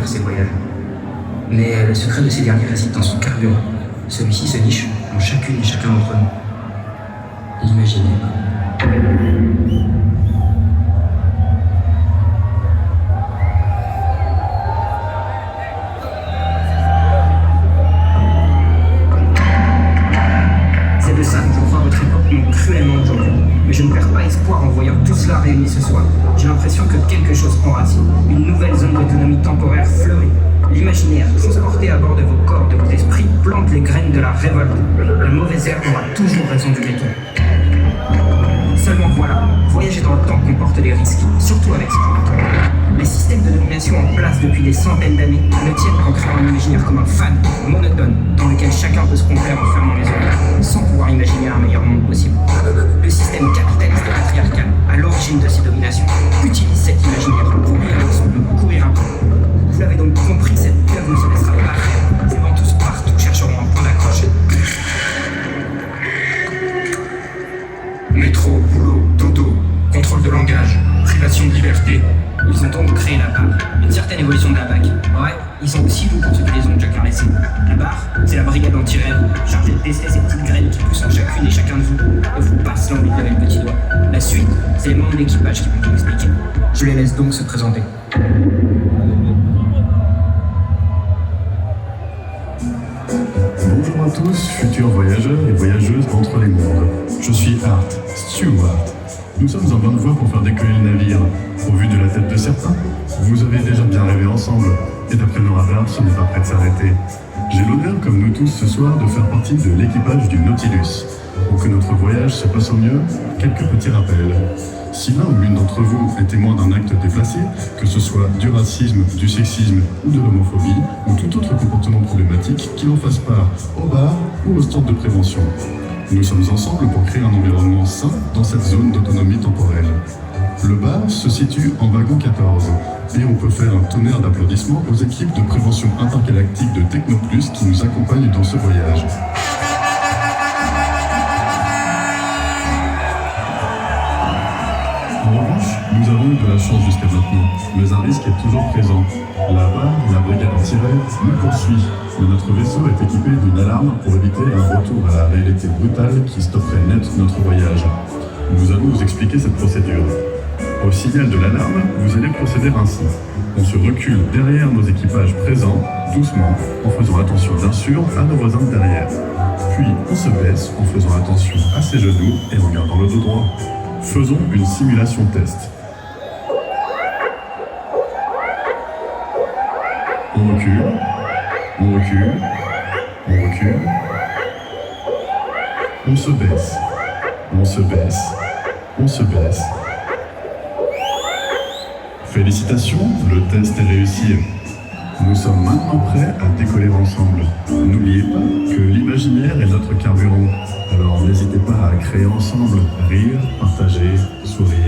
faire ces voyages. Mais le secret de ces derniers réside dans son carburant. Celui-ci se niche en chacune et chacun d'entre nous. L'imaginaire. C'est de ça que je crois votre époque manque cruellement aujourd'hui. Mais je ne perds pas espoir en voyant tout cela réuni ce soir. J'ai l'impression que quelque chose enracine. Une nouvelle zone d'autonomie temporaire fleurit. L'imaginaire, transporté à bord de vos corps, de vos esprits, plante les graines de la révolte. La mauvaise herbe aura toujours raison du gâteau. Seulement voilà, voyager dans le temps comporte des risques, surtout avec ce genre. Les systèmes de domination en place depuis des centaines d'années ne tiennent qu'en créant un imaginaire comme un fan, monotone, dans lequel chacun peut se complaire en fermant les yeux, sans pouvoir imaginer un meilleur monde possible. Le système capitaliste et patriarcal, à l'origine de ces dominations, utilise cet imaginaire pour courir avec son but, courir un peu. Vous l'avez donc compris, cette peur ne se laissera pas faire. Ces ventouses partout chercheront un point d'accroche. Métro, boulot, dodo, contrôle de langage, privation de liberté. Ils ont donc créé la barre, une certaine évolution de la BAC. Ouais, ils sont aussi doux pour ceux qui les ont déjà caressés. La barre, c'est la brigade anti-rêve, chargée de tester ces petites graines qui poussent en chacune et chacun de vous, et vous passent l'envie de lever le petit doigt. La suite, c'est les membres d'équipage qui vont vous l'expliquer. Je les laisse donc se présenter. Bonjour à tous, futurs voyageurs et voyageuses entre les mondes. Je suis Art Stewart. Nous sommes en bonne voie pour faire décoller le navire. Au vu de la tête de certains, vous avez déjà bien rêvé ensemble. Et d'après nos radars, ce n'est pas prêt de s'arrêter. J'ai l'honneur, comme nous tous ce soir, de faire partie de l'équipage du Nautilus. Pour que notre voyage se passe au mieux, quelques petits rappels. Si l'un ou l'une d'entre vous est témoin d'un acte déplacé, que ce soit du racisme, du sexisme ou de l'homophobie, ou tout autre comportement problématique, qu'il en fasse part au bar ou au stand de prévention. Nous sommes ensemble pour créer un environnement sain dans cette zone d'autonomie temporelle. Le bar se situe en wagon 14, et on peut faire un tonnerre d'applaudissements aux équipes de prévention intergalactique de Technoplus qui nous accompagnent dans ce voyage. En revanche, nous avons eu de la chance jusqu'à maintenant, mais un risque est toujours présent. Là-bas, la brigade anti-rêve nous poursuit, mais notre vaisseau est équipé d'une alarme pour éviter un retour à la réalité brutale qui stopperait net notre voyage. Nous allons vous expliquer cette procédure. Au signal de l'alarme, vous allez procéder ainsi. On se recule derrière nos équipages présents, doucement, en faisant attention bien sûr à nos voisins de derrière. Puis on se baisse en faisant attention à ses genoux et en gardant le dos droit. Faisons une simulation test. On recule, on recule, on recule. On se baisse, on se baisse, on se baisse. Félicitations, le test est réussi. Nous sommes maintenant prêts à décoller ensemble. N'oubliez pas que l'imaginaire est notre carburant. Alors n'hésitez pas à créer ensemble, rire, partager, sourire.